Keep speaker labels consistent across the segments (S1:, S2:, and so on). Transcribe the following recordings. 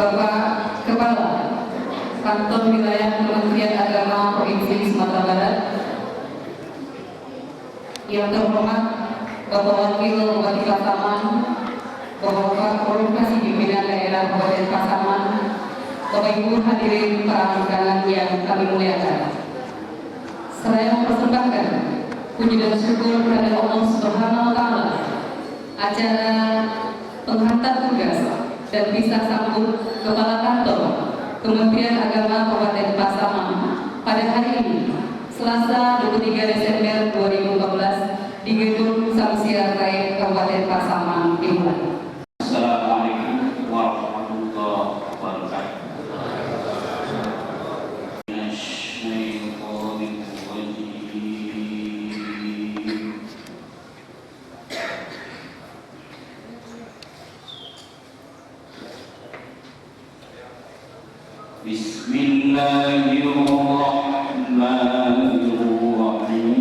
S1: Bapak Kepala Kantor Wilayah Kementerian Agama Provinsi Sumatera Barat, yang terhormat Bapak Wakil Bupati Pasaman, Bapak Koordinasi Pimpinan Daerah Kabupaten Pasaman, Bapak Ibu hadirin para undangan yang kami muliakan. Saya mempersembahkan puji dan syukur kepada Allah Subhanahu wa Ta'ala acara penghantar tugas dan pisah sambut Kepala Kantor Kementerian Agama Kabupaten Pasaman pada hari ini, Selasa 23 Desember 2014 di Gedung Samsiar Raid Kabupaten Pasaman dimulai.
S2: Assalamualaikum warahmatullahi wabarakatuh. Bismillahirrahmanirrahim.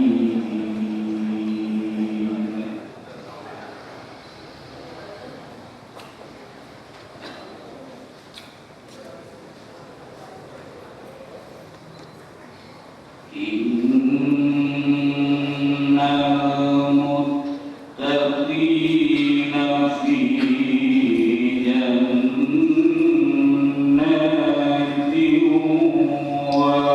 S2: Innal muttaqina fi jannatin wa 'uyun.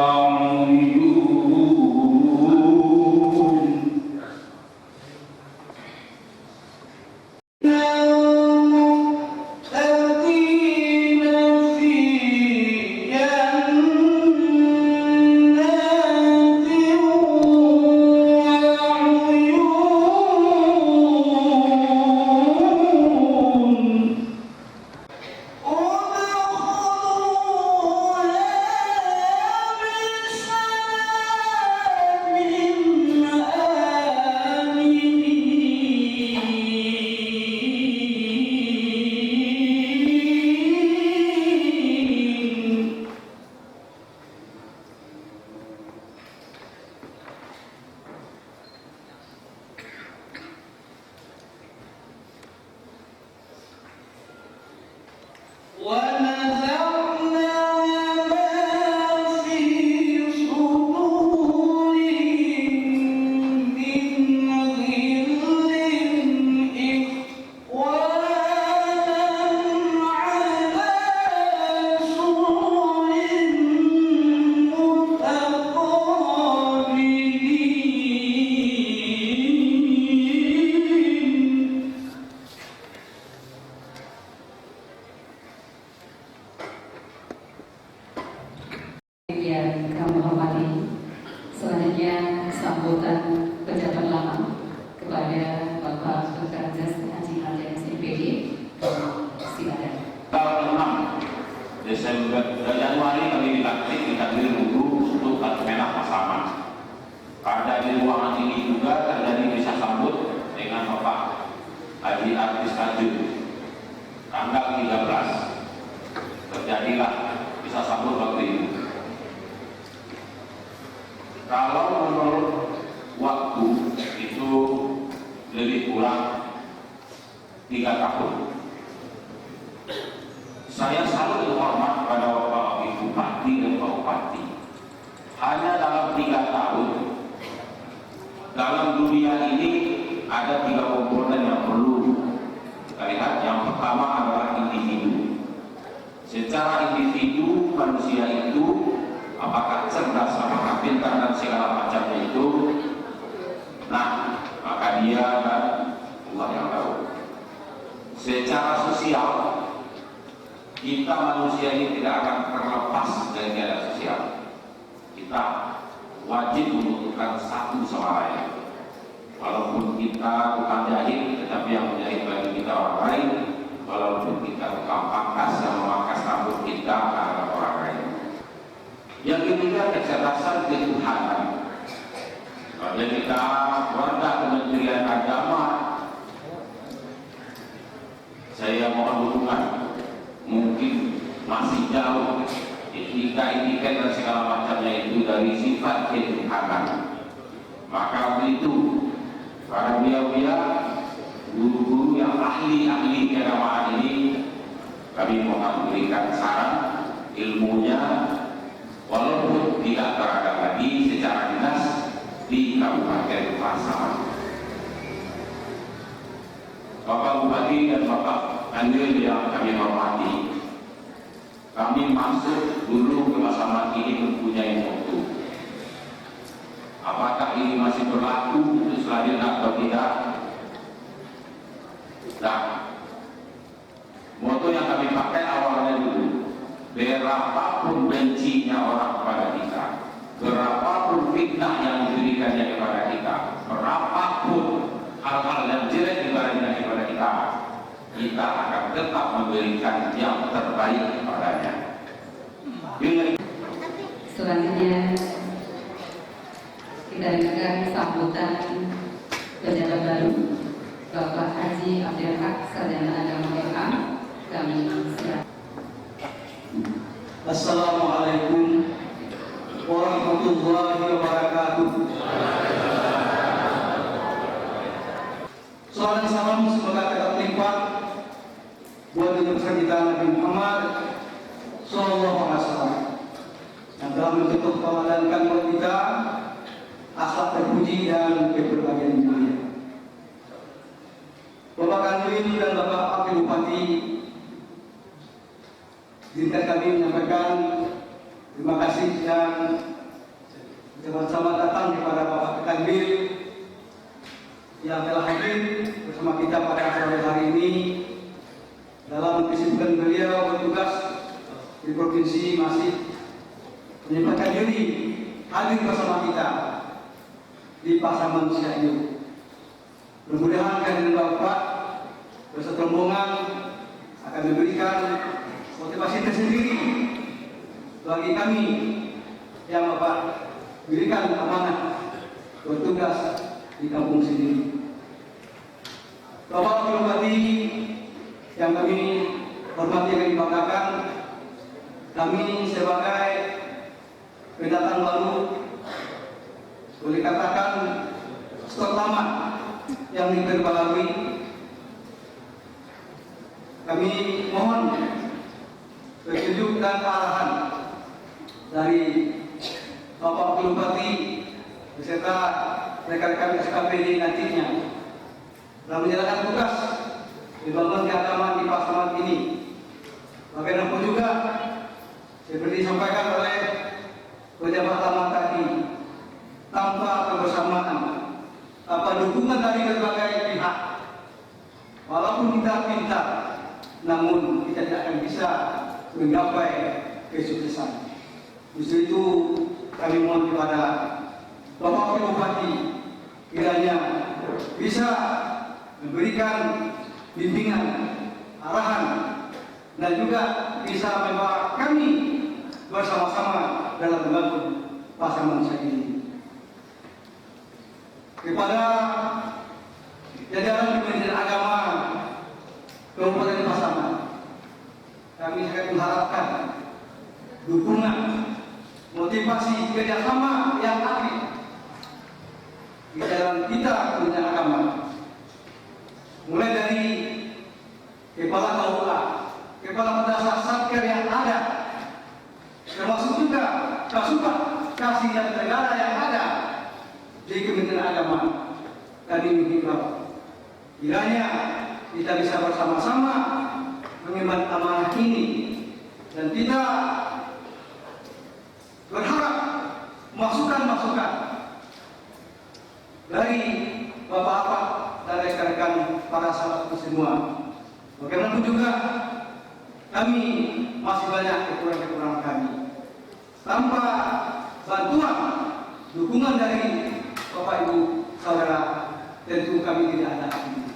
S1: Yang kami hormati, selanjutnya sambutan pejabat lama kepada Bapak Dr. Haji Alias MPD. Silakan.
S2: Tanggal 6 Desember Januari kami ditakdir dulu untuk kartu merah Pasaman. Pada di ruangan ini juga terjadi bisa sambut dengan Bapak Haji Artis Tajud. Tanggal 13 terjadilah bisa sambut waktu itu. Kalau menurut waktu itu lebih kurang 3 tahun. Saya selalu hormat pada Bapak Ibu Bupati dan Pak Bupati. Hanya dalam 3 tahun, dalam dunia ini ada 3 komponen yang perlu kita lihat. Yang pertama adalah individu. Secara individu manusia itu apakah cerdas, apakah pintar dan segala macamnya itu, nah maka dia dan Allah yang tahu. Secara sosial, kita manusia ini tidak akan terlepas dari keadaan sosial. Kita wajib membutuhkan satu sama lain. Walaupun kita bukan jahit, tetapi yang menjahit bagi kita orang lain. Walaupun kita tukang pangkas yang memangkas rambut kita adalah orang lain. Yang ketiga, kecerdasan ketuhanan. Pada kita warga Kementerian Agama, saya mohon dukungan. Mungkin masih jauh etika dan segala macamnya itu dari sifat ketuhanan. Maka itu para beliau-beliau, guru-guru yang ahli-ahli keagamaan ini kami mau memberikan saran ilmunya, walaupun tidak berada lagi secara dinas di Kabupaten Pasaman. Bapak Bupati dan Bapak Kanwil yang kami hormati, kami masuk dulu ke Pasaman ini mempunyai moto. Apakah ini masih berlaku untuk selanjutnya atau tidak? Nah, moto yang kami pakai awalnya dulu, berapapun bencinya orang kepada kita, berapapun fitnah yang diberikannya kepada kita, berapapun hal-hal yang jelek diberikannya kepada kita, kita akan tetap memberikan yang terbaik kepadanya.
S1: Selanjutnya kita dengarkan sambutan pejabat baru Bapak Haji Abdul Haq, Sarjana Agama MA. Kami siap.
S3: Assalamualaikum warahmatullahi wabarakatuh. Salam salam semoga tetap limpah buat utusan kita Nabi Muhammad Sallallahu Alaihi Wasallam yang telah menjemput pemadankan buat kita akhlak terpuji dan keberbahagiaan dunia. Bapak Kanwil dan Bapak Wakil Bupati, izinkan kami menyampaikan terima kasih dan selamat datang kepada Bapak Kanwil yang telah hadir bersama kita pada sore hari ini dalam kesibukan beliau bertugas di provinsi masih menyempatkan diri hadir bersama kita di Pasaman Cianjur. Mudah-mudahan kehadiran Bapak beserta rombongan akan memberikan motivasi tersendiri bagi kami yang Bapak berikan amanah bertugas di kampung sendiri. Bapak Wakil Bupati yang kami hormati dan banggakan, kami sebagai pendatang baru boleh katakan stok lama yang diperbarui. Kami mohon petunjuk dan arahan dari Bapak Wakil Bupati beserta rekan-rekan SKPD nantinya dalam menjalankan tugas dibangun keagamaan di Pasaman ini. Bagaimanapun juga seperti disampaikan oleh pejabat lama tadi, tanpa kebersamaan, tanpa dukungan dari berbagai pihak, walaupun kita pintar, namun kita tidak akan bisa menggapai kesuksesan. Justru itu kami mohon kepada Bapak Wakil Bupati kiranya bisa memberikan bimbingan, arahan, dan juga bisa membawa kami bersama-sama dalam membangun Pasaman ini. Kepada jajaran Kementerian Agama Kabupaten Pasaman, kami sangat mengharapkan dukungan, motivasi, kerjasama yang aktif di dalam kita Kementerian Agama, mulai dari kepala KUA, kepala madrasah satker yang ada, termasuk juga Kasubag Kasih dan negara yang ada di Kementerian Agama. Kami menghimbau kiranya kita bisa bersama-sama mengemban amanah ini, dan kita berharap masukan-masukan dari bapak-bapak dan rekan-rekan para sahabat semua. Bagaimanapun juga kami masih banyak kekurangan-kekurangan kami. Tanpa bantuan, dukungan dari Bapak Ibu Saudara, tentu kami tidak ada ini.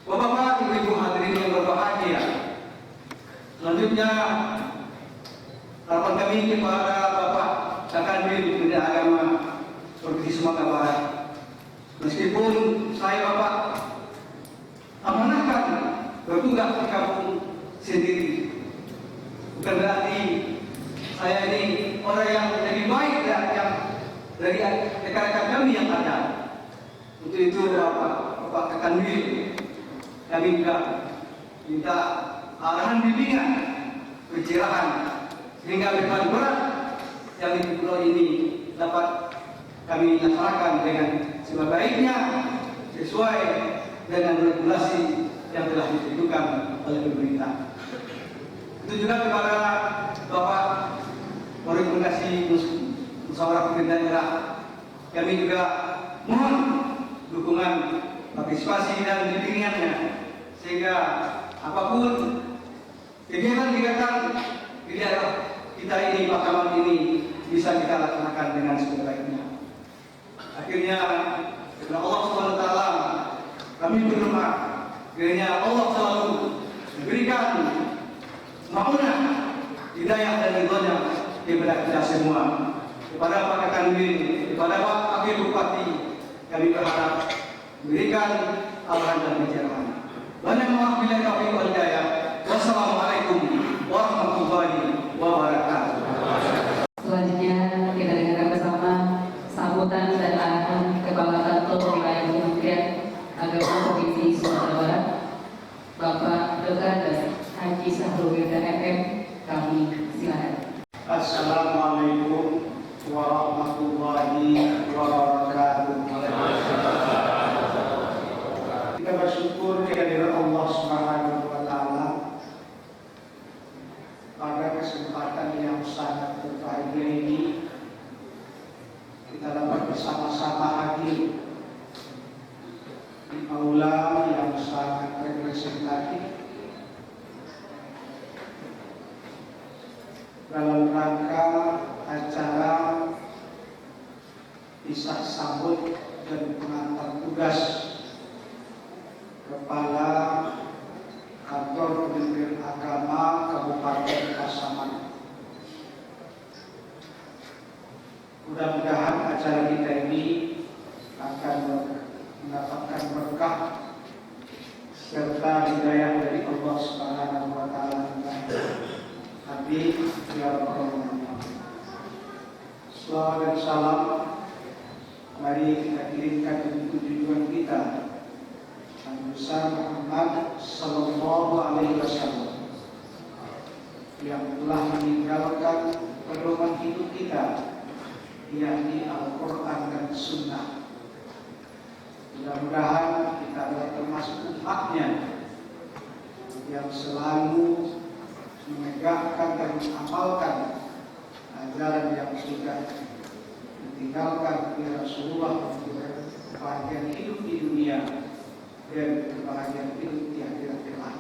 S3: Bapak-bapak, Ibu-ibu hadirin yang berbahagia, selanjutnya harapan kami kepada Bapak Kanwil Kementerian Agama Provinsi Sumatera Barat. Meskipun saya Bapak amanahkan bertugas di kampung sendiri, bukan berarti saya ini orang yang lebih baik dari rekan-rekan kami yang ada. Untuk itu Bapak Kanwil, kami juga minta arahan bimbingan, pencerahan, sehingga beban berat yang di pulau ini dapat kami laksanakan dengan sebaik-baiknya sesuai dengan regulasi yang telah ditentukan oleh pemerintah. Itu juga kepada Bapak Koordinasi Musyawarah Pemerintah Daerah, kami juga mohon dukungan, partisipasi dan bimbingannya sehingga apapun kegiatan-kegiatan di daerah kita ini, Pasaman ini bisa kita laksanakan dengan sebaik-baiknya. Akhirnya, karena Allah SWT, kami berdoa kiranya Allah selalu memberikan maunah, hidayah dan ridhonya kepada kita semua. Kepada Pak Kanwil, kepada Pak Wakil Bupati, kami berharap memberikan arahan dan pencerahan. Banyak maaf bila taufiq wal hidayah. Wassalamualaikum warahmatullahi wabarakatuh.
S1: Selanjutnya kita dengarkan bersama sambutan dan arahan Kepala Kantor Wilayah Kementerian Agama Provinsi Sumatera Barat, Bapak Dr. Haji Sahrul Wirda MM. Kami silakan.
S3: Assalamualaikum warahmatullahi wabarakatuh. Kita bersyukur kehadiran Allah Subhanahu wa taala pada kesempatan yang sangat berbahagia ini kita dapat bersama-sama hadir di aula yang sangat representatif dalam rangka acara isah sambut dan pengantar tugas Kepala Kantor Kementerian Agama Kabupaten Pasaman. Mudah-mudahan acara kita ini akan mendapatkan berkah serta hidayah dari Allah Subhanahu wa taala. Amin ya rabbal alamin. Salawat dan salam mari kita kirimkan untuk tujuan kita, Nabi besar Muhammad sallallahu alaihi wasallam yang telah meninggalkan pedoman hidup kita, yakni Al-Quran dan Sunnah. Mudah-mudahan kita adalah termasuk umatnya yang selalu menegakkan dan mengamalkan ajaran yang sudah ditinggalkan oleh Rasulullah untuk kebahagiaan hidup di dunia dan kebahagiaan hidup di akhirat kelak.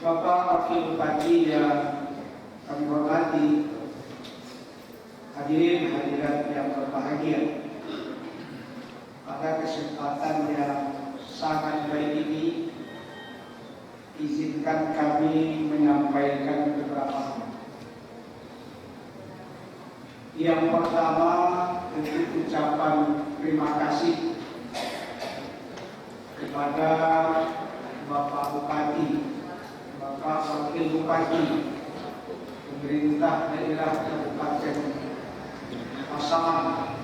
S3: Bapak Wakil Bupati yang kami hormati, hadirin hadirat yang berbahagia, pada kesempatan yang sangat baik ini izinkan kami menyampaikan beberapa hal. Yang pertama, tentu ucapan terima kasih kepada Bapak Bupati, Bapak Wakil Bupati, pemerintah daerah Kabupaten Pasaman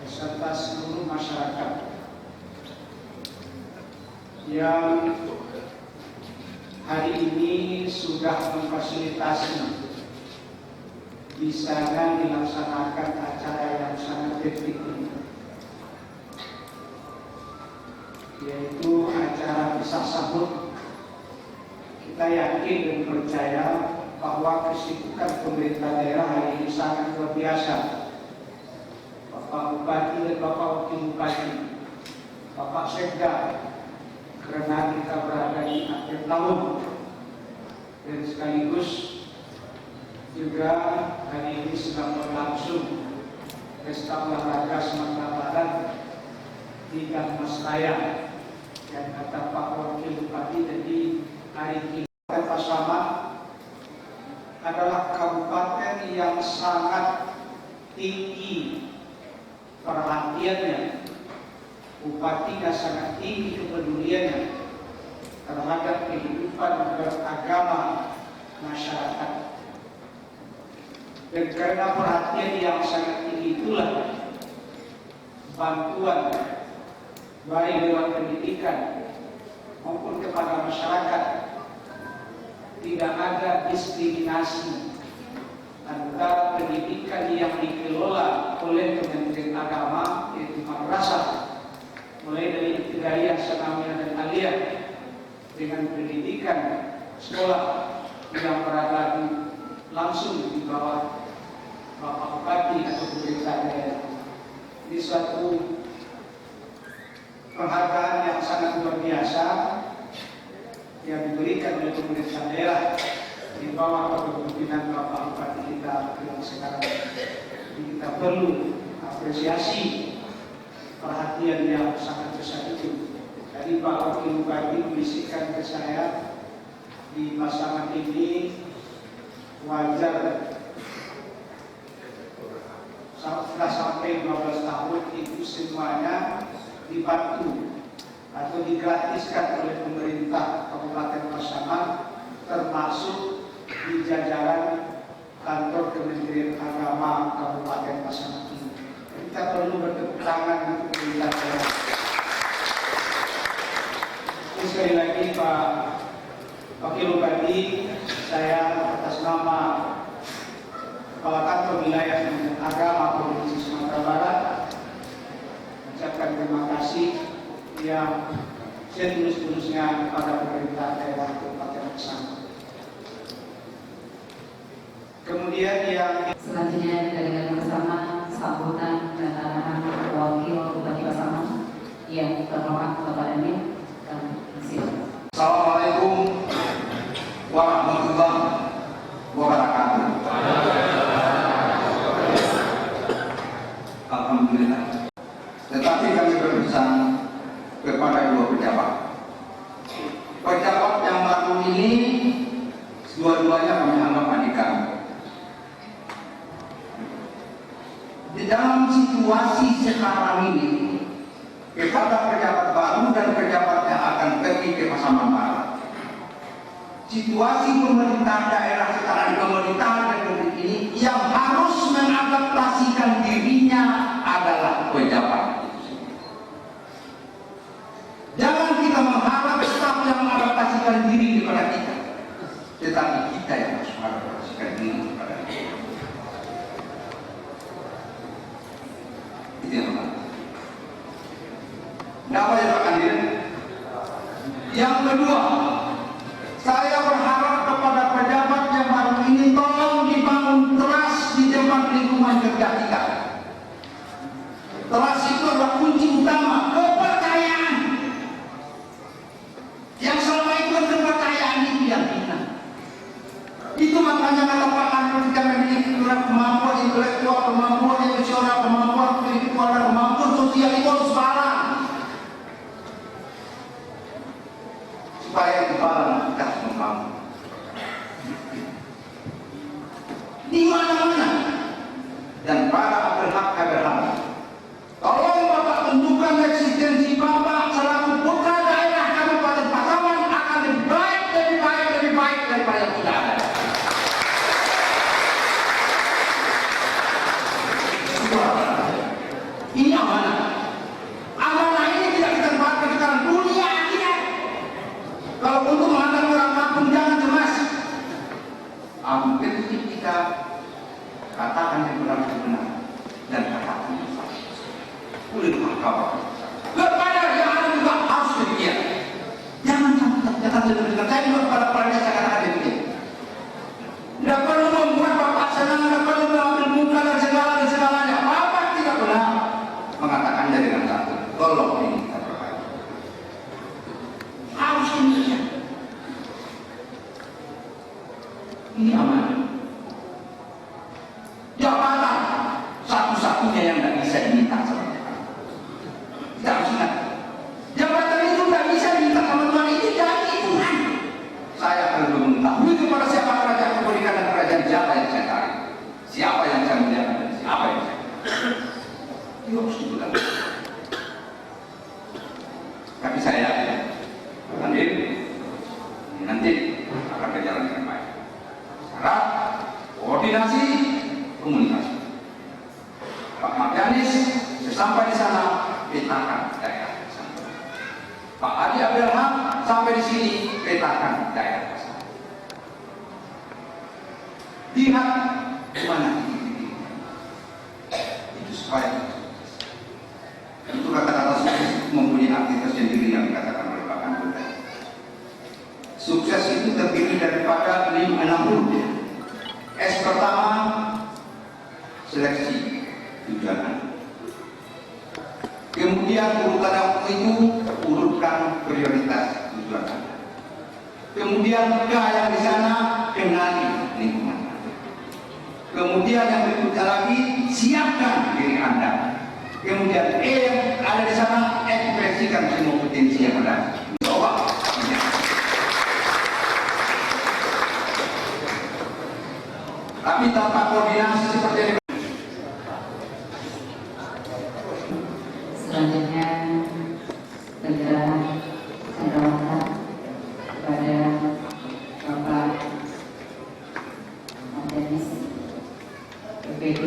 S3: beserta seluruh masyarakat yang hari ini sudah memfasilitasi di sana dilaksanakan acara yang sangat penting ini, yaitu acara isah sambut. Kita yakin dan percaya bahwa kesibukan pemerintah daerah hari ini sangat luar biasa. Bapak Bupati dan Bapak Wakil Bupati, Bapak Sekda, karena kita berada di akhir tahun dan sekaligus juga hari ini sedang berlangsung pesta olahraga Sumatera Barat di Gang Mas Raya, yang kata Pak Wakil Bupati jadi hari ini Pasaman adalah kabupaten yang sangat tinggi perhatiannya, bupatinya sangat tinggi kepeduliannya terhadap kehidupan beragama masyarakat. Dan karena perhatian yang sangat tinggi itulah bantuan baik lewat pendidikan
S4: maupun kepada masyarakat tidak ada diskriminasi antara pendidikan yang dikelola oleh Kementerian Agama, yaitu madrasah, mulai dari ibtidaiyah, sanawiyah dan aliyah, dengan pendidikan sekolah yang berada langsung di bawah Bapak Bupati atau pemerintah daerah. Ini suatu penghargaan yang sangat luar biasa yang diberikan oleh pemerintah daerah di bawah kepemimpinan Bapak Bupati kita yang sekarang. Jadi kita perlu apresiasi perhatian yang sangat besar itu. Tadi Pak Wakil Bupati membisikkan ke saya, di pasangan ini wajar sudah sampai 15 tahun itu semuanya dibantu atau digratiskan oleh pemerintah Kabupaten Pasaman, termasuk di jajaran kantor Kementerian Agama Kabupaten Pasaman ini. Kita perlu bertepuk tangan untuk pemerintah daerah. Sekali lagi Pak Wakil Bupati, saya atas nama Kepala Kantor Wilayah Kementerian Agama Provinsi Sumatera Barat mengucapkan terima kasih yang setulus-tulusnya kepada pemerintah daerah Kabupaten Pasaman. Kemudian yang
S1: Selanjutnya kita dengar bersama sambutan dan arahan Wakil Bupati Pasaman yang terhormat Bapak Emil.
S5: Assalamualaikum warahmatullahi wabarakatuh. Alhamdulillah. Tetapi kami berpesan kepada dua pejabat. Pejabat yang baru ini dua-duanya kami anggap adik kami. Di dalam situasi sekarang ini, kepada pejabat baru dan pejabat yang akan pergi ke Pasaman Barat, situasi pemerintah daerah sekarang, pemerintahan republik ini yang harus mengadaptasikan dirinya adalah pejabat. Jangan kita mengharap staf yang mengadaptasikan diri kepada kita, tetapi kita yang harus mengadaptasikan diri kepada kita. Itu yang pertama. Dapat ya Pak Kandir. Yang kedua, saya berharap kepada pejabat yang baru ini tolong dibangun trust di tempat lingkungan kerja kita. Trust itu adalah kunci utama kepercayaan. Yang selama itu kepercayaan itu yang hilang. Itu makanya kata Pak Kandir, kita memiliki kemampuan intelektual, kemampuan emosional, kemampuan spiritual, dan kemampuan sosial itu harus barang. Supaya barang kita membangun di mana-mana. Dan para berhak berhak, tolong Bapak tunjukkan eksistensi Bapak selaku putra daerah Kabupaten Pasaman akan lebih baik daripada yang sudah ada. Ini amanah. Amanah ini tidak kita tempatkan sekarang, dunia akhirat. Kalau untuk menghadapi orang kampung jangan cemas. Ambil kita katakan yang benar-benar dan katakan yang salah. Boleh kawan. Kepada yang ada juga harus demikian. Jangan sebenarnya saya juga kepada perannya saya katakan demikian. Tidak perlu membuat Bapak senang, tidak perlu mengambil muka dan segalanya. Bapak tidak pernah mengatakannya dengan satu. Tolong ini kita perbaiki. Harus demikian. Ini amanah. Jabatan satu-satunya yang tidak bisa diminta sama Tuhan. Kita harus ingat. Jabatan itu tidak bisa diminta sama Tuhan. Itu janji Tuhan. Saya perlu mengetahui kepada siapa kerajaan keberikan dan kerajaan siapa yang saya tarik, siapa yang saya muliakan dan siapa yang saya itu harus dibilang. Tapi saya nanti akan berjalan dengan baik. Syarat koordinasi komunikasi. Pak Marganis sesampai di sana kita akan daerah. Pak Adi Abdul Ham sampai di sini petakan daerah pasar. Lihat mana titik-titik itu supaya itu kata-kata sukses mempunyai arti tersendiri yang dikatakan oleh Pak Kanwil. Sukses itu terdiri daripada 6 huruf. S pertama seleksi tujuan. Kemudian urutan itu urutkan prioritas tujuan. Kemudian K yang di sana kenali lingkungan. Kemudian yang berikutnya lagi siapkan diri Anda. Kemudian E yang ada di sana ekspresikan semua potensi yang ada. Coba. Tapi tanpa koordinasi seperti ini.
S1: Selanjutnya segera saya doakan kepada Bapak Denis PPD